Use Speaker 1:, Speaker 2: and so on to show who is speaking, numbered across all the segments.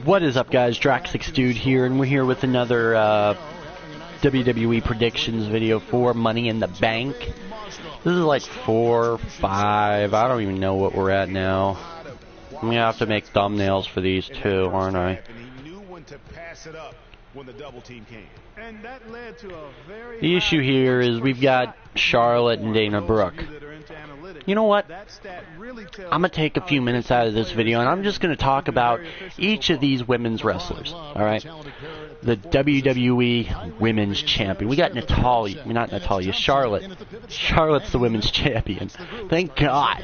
Speaker 1: What is up, guys? Drax6 Dude here, and we're here with another WWE predictions video for Money in the Bank. This is like 4 or 5. I don't even know what we're at now. I'm gonna have to make thumbnails for these too, aren't I? The issue here is we've got Charlotte and Dana Brooke. You know what? I'm going to take a few minutes out of this video and I'm just going to talk about each of these women's wrestlers. Alright? The WWE Women's Champion. We got Natalya. Not Natalya, Charlotte. Charlotte's the Women's Champion. Thank God.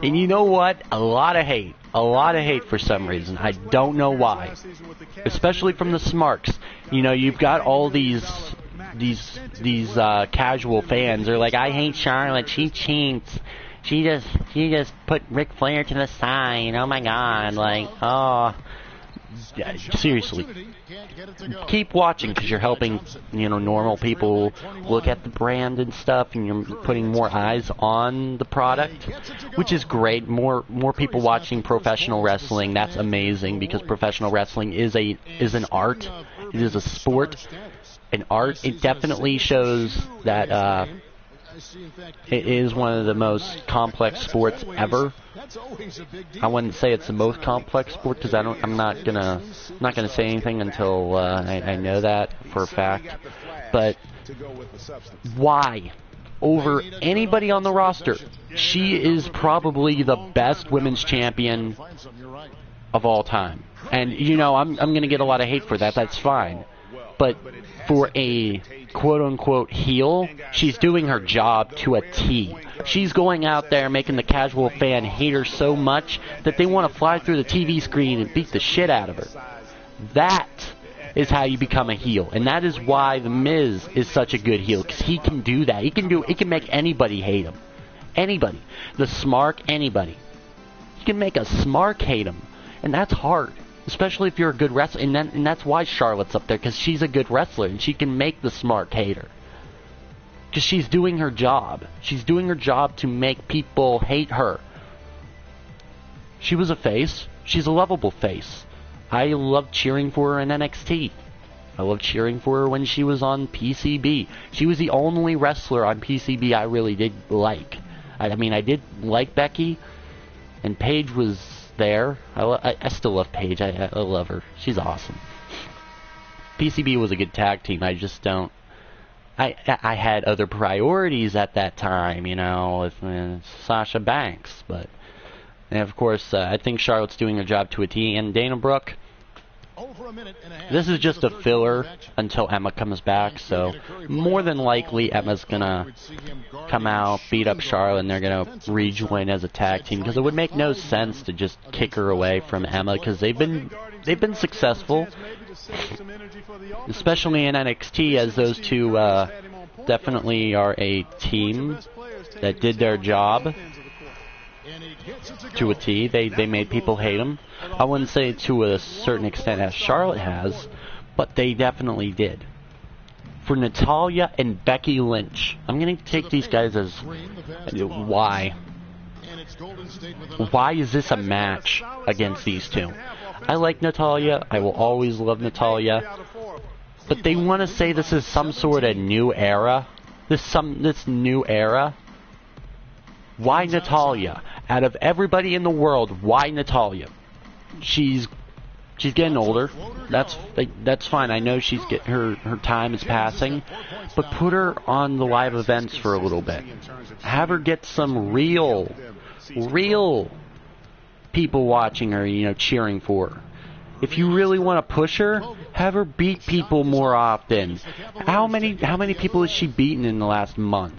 Speaker 1: And you know what? A lot of hate. A lot of hate for some reason. I don't know why. Especially from the smarks. You know, you've got all these casual fans. They're like, I hate Charlotte. She cheats. She just put Ric Flair to the side. Oh my God. Like, oh. Yeah, seriously. Keep watching because you're helping, you know, normal people look at the brand and stuff, and you're putting more eyes on the product, which is great. More people watching professional wrestling. That's amazing because professional wrestling is an art. It is a sport, an art. It definitely shows that it is one of the most complex sports ever. I wouldn't say it's the most complex sport because I'm not gonna say anything until I know that for a fact. But why? Over anybody on the roster, she is probably the best women's champion of all time. And you know, I'm gonna get a lot of hate for that. That's fine. But for a quote-unquote heel, she's doing her job to a T. She's going out there making the casual fan hate her so much that they want to fly through the TV screen and beat the shit out of her. That is how you become a heel. And that is why The Miz is such a good heel, because he can do that. He can make anybody hate him. Anybody. The Smark, anybody. He can make a Smark hate him. And that's hard. Especially if you're a good wrestler, and that's why Charlotte's up there, because she's a good wrestler, and she can make the smart hater. Because she's doing her job. She's doing her job to make people hate her. She was a face. She's a lovable face. I loved cheering for her in NXT. I loved cheering for her when she was on PCB. She was the only wrestler on PCB I really did like. I mean, I did like Becky, and Paige was there. I still love Paige. I love her. She's awesome. PCB was a good tag team. I just don't. I had other priorities at that time, you know, with Sasha Banks. But, and of course, I think Charlotte's doing her job to a T. And Dana Brooke, this is just a filler until Emma comes back. So, more than likely, Emma's gonna come out, beat up Charlotte, and they're gonna rejoin as a tag team. Because it would make no sense to just kick her away from Emma, because they've been successful, especially in NXT, as those two definitely are a team that did their job to a T. They made people hate them. I wouldn't say to a certain extent as Charlotte has, but they definitely did. For Natalya and Becky Lynch, I'm going to take these guys as why. Why is this a match against these two? I like Natalya. I will always love Natalya. But they want to say this is some sort of new era. This new era. Why Natalya? Out of everybody in the world, why Natalya? She's getting older. That's fine. I know her time is passing, but put her on the live events for a little bit. Have her get some real people watching her, you know, cheering for her. If you really want to push her, have her beat people more often. How many people has she beaten in the last month?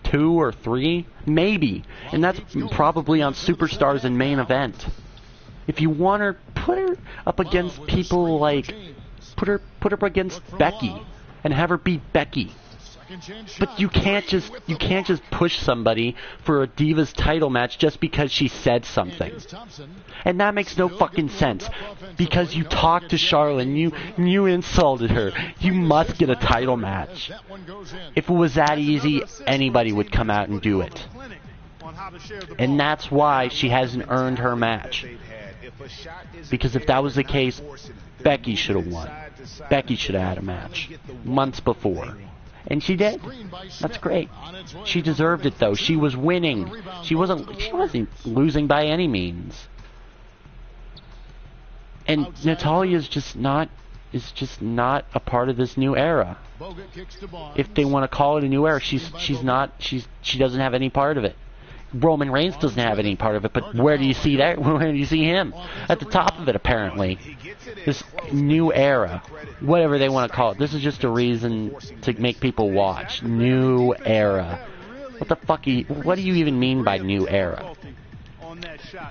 Speaker 1: 2 or 3? Maybe. And that's probably on Superstars and Main Event. If you want her, put her up against people like, put her up against Becky and have her beat Becky. But you can't just push somebody for a Divas title match just because she said something. And that makes no fucking sense. Because you talked to Charlotte and you insulted her. You must get a title match. If it was that easy, anybody would come out and do it. And that's why she hasn't earned her match. Because if that was the case, Becky should have won. Becky should have had a match months before. And she did. That's great. She deserved it, though. She was winning. She wasn't losing by any means. And Natalya is just not a part of this new era. If they want to call it a new era, she doesn't have any part of it. Roman Reigns doesn't have any part of it, but where do you see that? Where do you see him? At the top of it, apparently. This new era, whatever they want to call it. This is just a reason to make people watch. New era. What the fuck? What do you even mean by new era?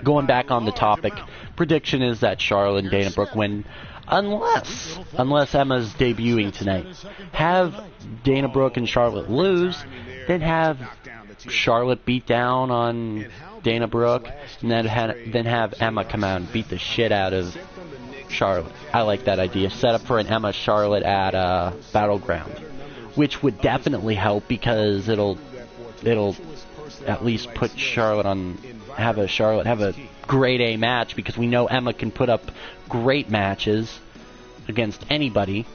Speaker 1: Going back on the topic, prediction is that Charlotte and Dana Brooke win, unless Emma's debuting tonight. Have Dana Brooke and Charlotte lose, then have Charlotte beat down on Dana Brooke, and then have Emma come out and beat the shit out of Charlotte. I like that idea. Set up for an Emma Charlotte at Battleground, which would definitely help because it'll at least put Charlotte on. Have a grade A match, because we know Emma can put up great matches against anybody,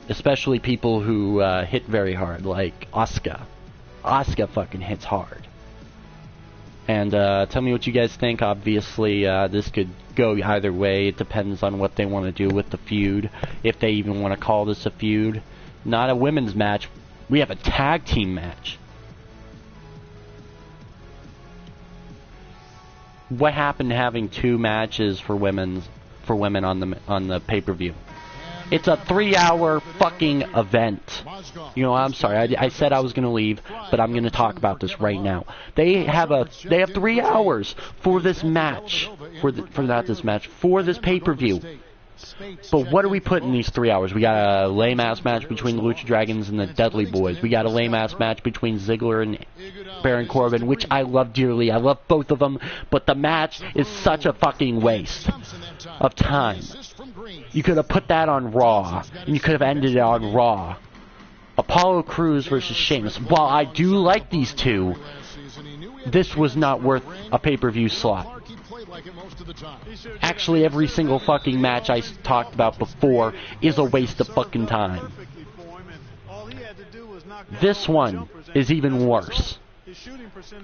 Speaker 1: especially people who hit very hard, like Asuka. Asuka fucking hits hard. And tell me what you guys think. Obviously, this could go either way. It depends on what they want to do with the feud, if they even want to call this a feud. Not a women's match. We have a tag team match. What happened to having two matches for women on the pay-per-view? It's a 3-hour fucking event. You know, I'm sorry. I said I was going to leave, but I'm going to talk about this right now. They have 3 hours for this match. For this pay-per-view. But what do we put in these 3 hours? We got a lame-ass match between the Lucha Dragons and the Dudley Boys. We got a lame-ass match between Ziggler and Baron Corbin, which I love dearly. I love both of them, but the match is such a fucking waste of time. You could have put that on Raw, and you could have ended it on Raw. Apollo Crews versus Sheamus. While I do like these two, this was not worth a pay-per-view slot. Actually, every single fucking match I talked about before is a waste of fucking time. This one is even worse.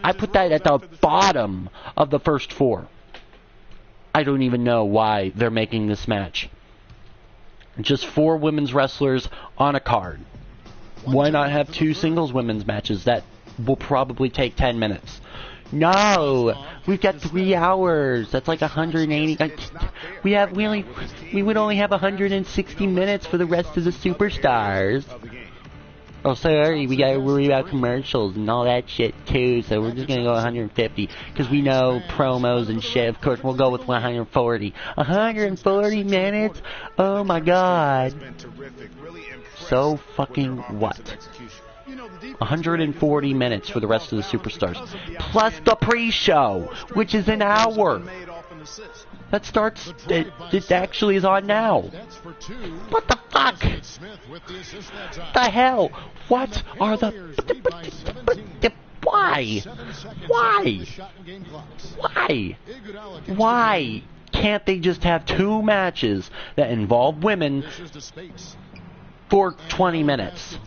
Speaker 1: I put that at the bottom of the first 4. I don't even know why they're making this match. Just 4 women's wrestlers on a card. Why not have 2 singles women's matches that will probably take 10 minutes? No, we've got 3 hours. That's like 180. We would only have 160 minutes for the rest of the superstars. Oh, sorry, we gotta worry about commercials and all that shit too. So we're just gonna go 150 because we know promos and shit. Of course, we'll go with 140. 140 minutes? Oh my god. So fucking what? 140 minutes for the rest of the superstars. Plus the pre-show, which is an hour. That starts, it actually is on now. What the fuck? The hell? What are the... Why? Why? Why? Why can't they just have 2 matches that involve women for 20 minutes?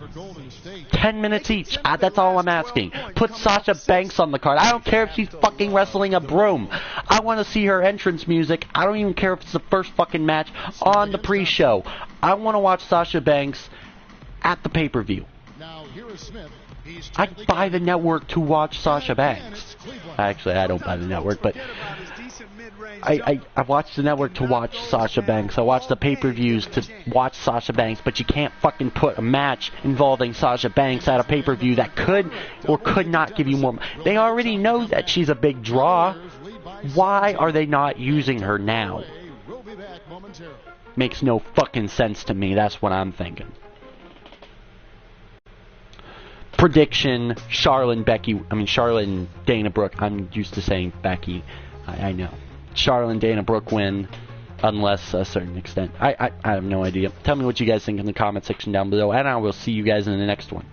Speaker 1: 10 minutes each. That's all I'm asking. Put Sasha Banks on the card. I don't care if she's fucking wrestling a broom. I want to see her entrance music. I don't even care if it's the first fucking match on the pre-show. I want to watch Sasha Banks at the pay-per-view. I'd buy the network to watch Sasha Banks. Actually, I don't buy the network, but I watch the network to watch Sasha Banks. I watch the pay-per-views to watch Sasha Banks, but you can't fucking put a match involving Sasha Banks at a pay-per-view that could or could not give you more. They already know that she's a big draw. Why are they not using her now? Makes no fucking sense to me. That's what I'm thinking. Prediction, Charlotte and Dana Brooke. I'm used to saying Becky. I know. Charlotte and Dana Brooke win, unless a certain extent. I have no idea. Tell me what you guys think in the comment section down below, and I will see you guys in the next one.